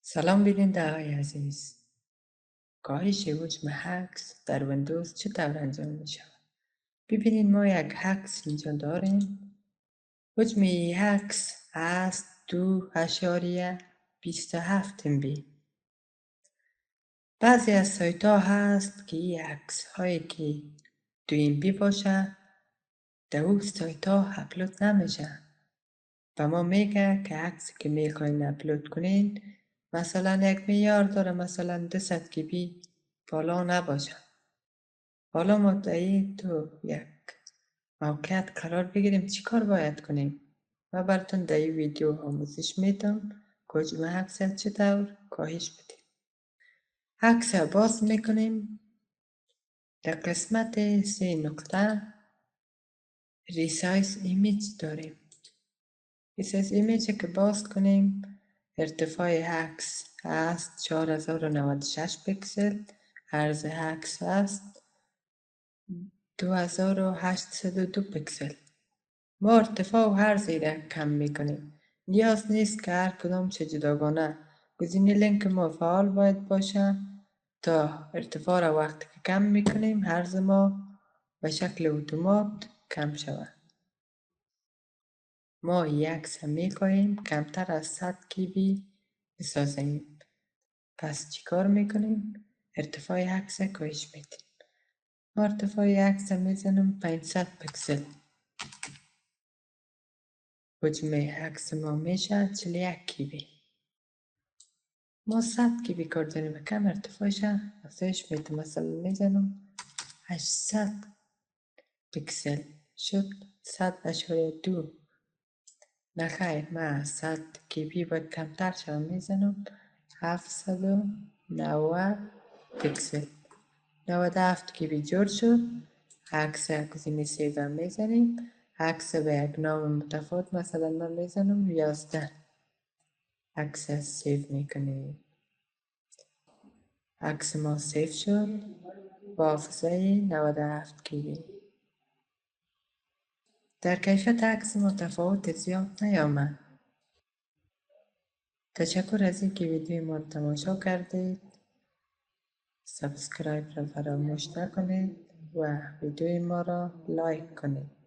سلام بیننده های عزیز. کاهش حجم عکس در ویندوز چطور انجام می شود؟ ببینید ما یک عکس اینجا داریم. حجم این عکس است 2.27 MB. بعضی از سایت ها هست که این عکس هایی که 2 MB باشه در اون سایت ها اپلود نمیشه و ما میگه که عکسی که میخواین اپلود کنین مثلا 1 میلیارد داره، مثلا 200 GB بالا نباشه. حالا ما در تو یک موقعیت قرار بگیریم چی کار باید کنیم. و براتون در این ویدیو آموزش میدم که حجم عکس چطور کاهش بدیم. عکس باز میکنیم. در قسمت 3 نقطه ریسایز ایمیج داریم. ریسایز ایمیج که باز کنیم ارتفاع عکس است 4096 پیکسل، عرض عکس است 2802 پیکسل. ما ارتفاع و عرضی را کم میکنیم. نیاز نیست که هر کدام چه جداگانه گزینه لینک ما فعال باید باشه تا ارتفاع را وقتی که کم میکنیم عرض ما به شکل اتومات کم شود. ما یک عکس میخواهیم کمتر از 100 GB بسازیم. پس چیکار میکنیم؟ ارتفاع عکس کاهش میدیم. ما ارتفاع عکس میزنم 500 پیکسل. حجم عکس ما میشه 41 GB. ما 100 GB کار داریم، کم ارتفاعش افزایش میدم. مثلا میزنم 800 پیکسل شد 100.2. نه خیر، من 100 GB باید کمتر شد. میزنم 790 پیکسل. 97 GB جور شد. عکس گزینه سیو میزنیم. عکس به یک نام متفاوت مثلا من میزنم 11. عکس سیو میکنیم. عکس ما سیو شد با حافظه 97 GB. در کیفیت عکس ما تفاوت زیاد نیامد. تشکر از اینکه ویدیو ما تماشا کردید. سابسکرایب را فراموش نکنید و ویدیو ما را لایک کنید.